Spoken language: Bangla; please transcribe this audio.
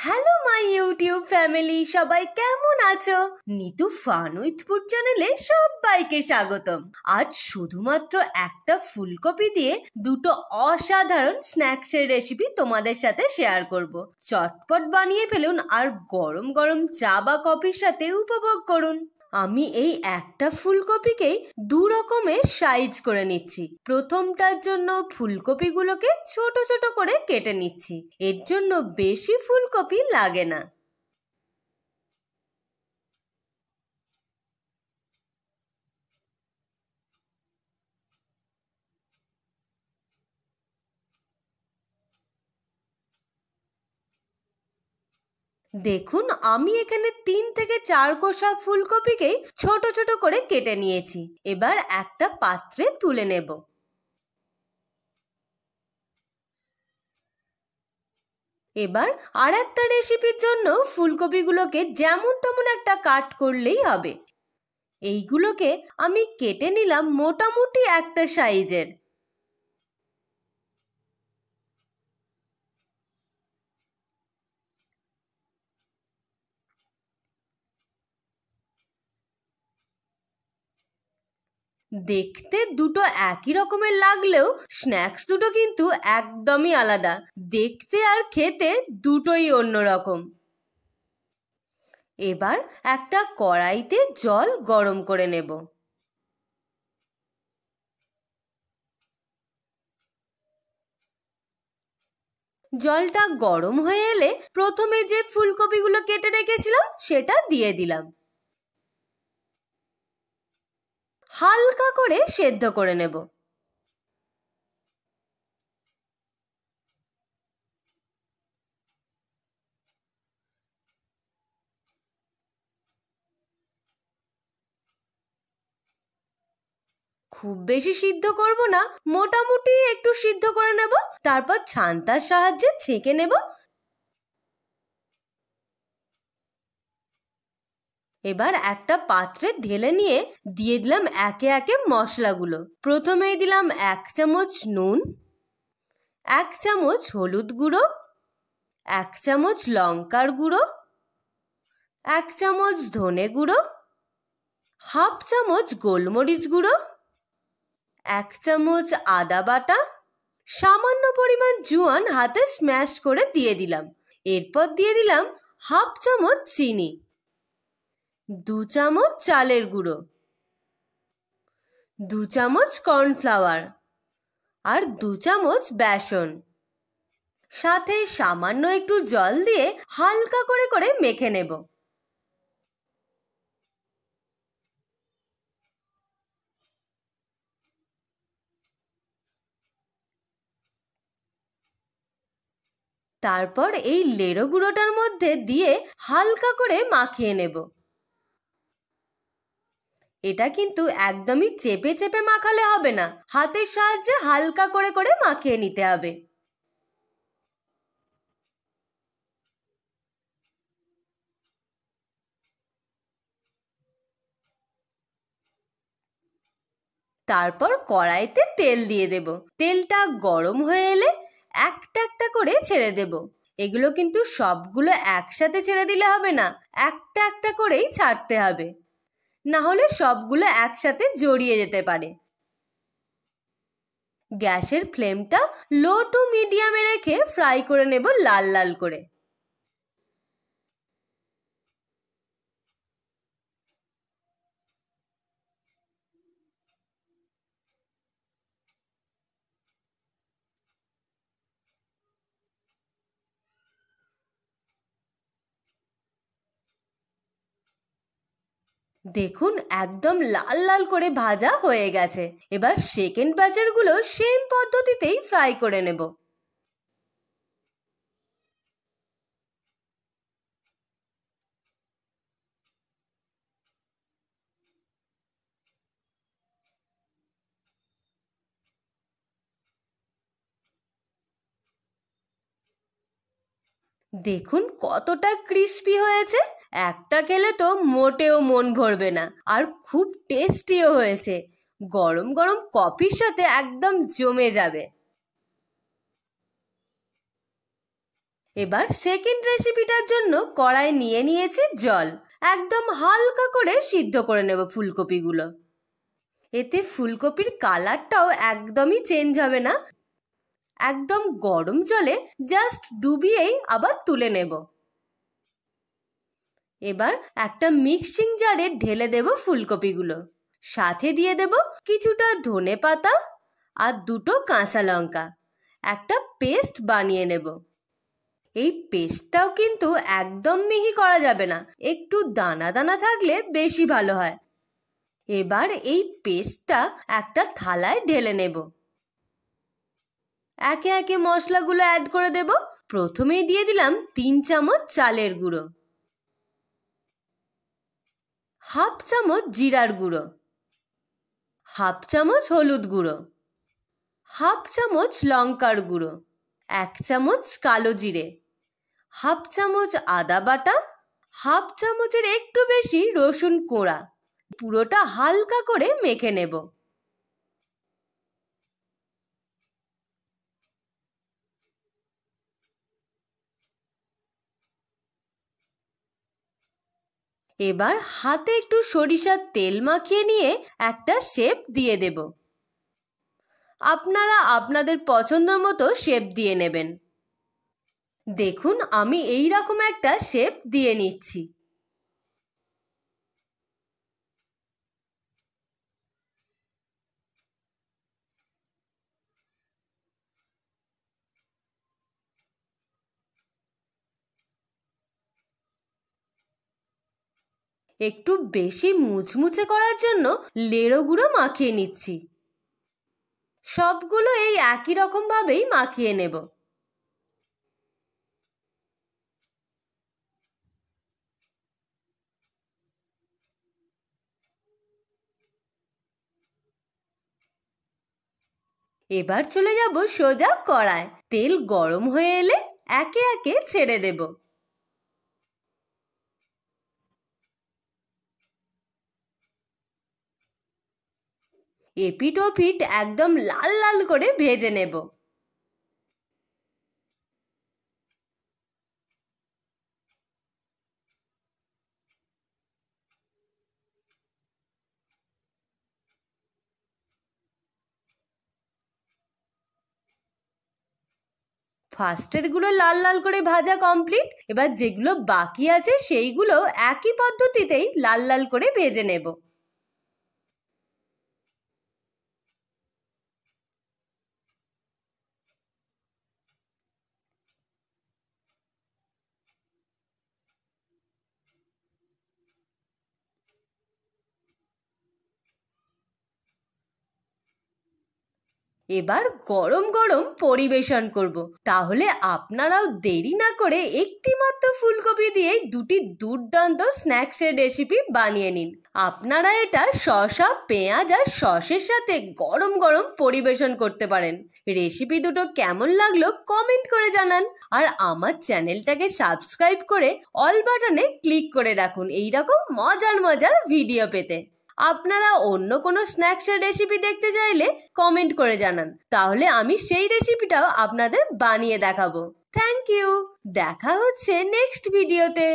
হ্যালো মাই ইউটিউব ফ্যামিলি, সবাই কেমন আছো? নিতু ফান উইথ ফুড চ্যানেলে সবাইকে স্বাগতম। আজ শুধুমাত্র একটা ফুলকপি দিয়ে দুটো অসাধারণ স্ন্যাক্সের রেসিপি তোমাদের সাথে শেয়ার করব। চটপট বানিয়ে ফেলুন আর গরম গরম চা বা কফির সাথে উপভোগ করুন। আমি এই একটা ফুলকপিকেই দু রকমের সাইজ করে নিচ্ছি। প্রথমটার জন্য ফুলকপিগুলোকে ছোট ছোট করে কেটে নিচ্ছি, এর জন্য বেশি ফুলকপি লাগে না। দেখুন, আমি এখানে 3 থেকে 4 কোষা ফুলকপিকেই ছোট ছোট করে কেটে নিয়েছি। এবার একটা পাত্রে তুলে নেব। এবার আর একটা রেসিপির জন্য ফুলকপিগুলোকে যেমন তেমন একটা কাট করলেই হবে। এইগুলোকে আমি কেটে নিলাম মোটামুটি একটা সাইজের। দেখতে দুটো একই রকমের লাগলেও স্ন্যাক্স দুটো কিন্তু একদমই আলাদা। দেখতে আর খেতে দুটোই অন্যরকম। এবার একটা কড়াইতে জল গরম করে নেব। জলটা গরম হয়ে এলে প্রথমে যে ফুলকপিগুলো কেটে রেখেছিলাম সেটা দিয়ে দিলাম। হালকা করে সেদ্ধ করে নেব। খুব বেশি সিদ্ধ করব না, মোটামুটি একটু সিদ্ধ করে নেব। তারপর ছান্তার সাহায্যে ছেঁকে নেব। এবার একটা পাত্রে ঢেলে নিয়ে দিয়ে দিলাম একে একে মশলাগুলো। প্রথমেই দিলাম 1 চামচ নুন, 1 চামচ হলুদ গুঁড়ো, 1 চামচ লঙ্কার গুঁড়ো, 1 চামচ ধনে গুঁড়ো, হাফ চামচ গোলমরিচ গুঁড়ো, 1 চামচ আদা বাটা, সামান্য পরিমাণ জোয়ান হাতে স্ম্যাশ করে দিয়ে দিলাম। এরপর দিয়ে দিলাম হাফ চামচ চিনি, 2 চামচ চালের গুঁড়ো, 2 চামচ কর্নফ্লাওয়ার আর 2 চামচ বেসন। সাথে সামান্য একটু জল দিয়ে হালকা করে করে মেখে নেব। তারপর এই লেড়ো গুঁড়োটার মধ্যে দিয়ে হালকা করে মাখিয়ে নেব। এটা কিন্তু একদমই চেপে চেপে মাখালে হবে না, হাতের সাহায্যে হালকা করে করে মাখিয়ে নিতে হবে। তারপর কড়াইতে তেল দিয়ে দেব। তেলটা গরম হয়ে এলে একটা একটা করে ছেড়ে দেব। এগুলো কিন্তু সবগুলো একসাথে ছেড়ে দিলে হবে না, একটা একটা করেই ছাড়তে হবে, না হলে সবগুলো একসাথে জড়িয়ে যেতে পারে। গ্যাসের ফ্লেমটা লো টু মিডিয়ামে রেখে ফ্রাই করে নেব লাল লাল করে। দেখুন, একদম লাল লাল করে ভাজা হয়ে গেছে। এবার সেকেন্ড ব্যাচেরগুলো সেম পদ্ধতিতেই ফ্রাই করে নেব। দেখুন কতটা ক্রিস্পি হয়েছে। একটা খেলে তো মোটেও মন ভরবে না, আর খুব টেস্টিও হয়েছে। গরম গরম কফির সাথে একদম জমে যাবে। এবার সেকেন্ড রেসিপিটার জন্য কড়াই নিয়ে নিয়েছি জল। একদম হালকা করে সিদ্ধ করে নেব ফুলকপিগুলো। এতে ফুলকপির কালারটাও একদমই চেঞ্জ হবে না। একদম গরম জলে জাস্ট ডুবিয়েই আবার তুলে নেব। এবার একটা মিক্সিং জারে ঢেলে দেব ফুলকপিগুলো। সাথে দিয়ে দেব কিছুটা ধনেপাতা আর 2টো কাঁচা লঙ্কা। একটা পেস্ট বানিয়ে নেব। এই পেস্টটাও কিন্তু একদম মিহি করা যাবে না, একটু দানা দানা থাকলে বেশি ভালো হয়। এবার এই পেস্টটা একটা থালায় ঢেলে নেব। একে একে মশলাগুলো অ্যাড করে দেব। প্রথমেই দিয়ে দিলাম 3 চামচ চালের গুঁড়ো, হাফ চামচ জিরার গুঁড়ো, হাফ চামচ হলুদ গুঁড়ো, হাফ চামচ লঙ্কার গুঁড়ো, 1 চামচ কালো জিরে, হাফ চামচ আদা বাটা, হাফ চামচের একটু বেশি রসুন কোঁড়া। পুরোটা হালকা করে মেখে নেব। এবার হাতে একটু সরিষার তেল মাখিয়ে নিয়ে একটা শেপ দিয়ে দেব। আপনারা আপনাদের পছন্দ মতো শেপ দিয়ে নেবেন। দেখুন আমি এই রকম একটা শেপ দিয়ে নিচ্ছি। একটু বেশি মুচমুচে করার জন্য লেড়ো গুঁড়ো মাখিয়ে নিচ্ছি। সবগুলো এই একই রকম ভাবেই মাখিয়ে নেব। এবার চলে যাব সোজা কড়ায়। তেল গরম হয়ে এলে একে একে ছেড়ে দেব। এপিট ওপিট একদম লাল লাল করে ভেজে নেব। ফার্স্টেরগুলো লাল লাল করে ভাজা কমপ্লিট। এবার যেগুলো বাকি আছে সেইগুলো একই পদ্ধতিতেই লাল লাল করে ভেজে নেব। এবার গরম গরম পরিবেশন করব। তাহলে আপনারাও দেরি না করে একটি মাত্র ফুলকপি দিয়ে 2টি দুর্দান্ত স্ন্যাক্সের রেসিপি বানিয়ে নিন। আপনারা এটা শসা, পেঁয়াজ আর সসের সাথে গরম গরম পরিবেশন করতে পারেন। রেসিপি দুটো কেমন লাগলো কমেন্ট করে জানান। আর আমার চ্যানেলটাকে সাবস্ক্রাইব করে অল বাটনে ক্লিক করে রাখুন এইরকম মজার মজার ভিডিও পেতে। আপনারা অন্য কোনো স্ন্যাক্সের রেসিপি দেখতে চাইলে কমেন্ট করে জানান, তাহলে আমি সেই রেসিপিটাও আপনাদের বানিয়ে দেখাবো। Thank you. দেখা হচ্ছে নেক্সট ভিডিওতে।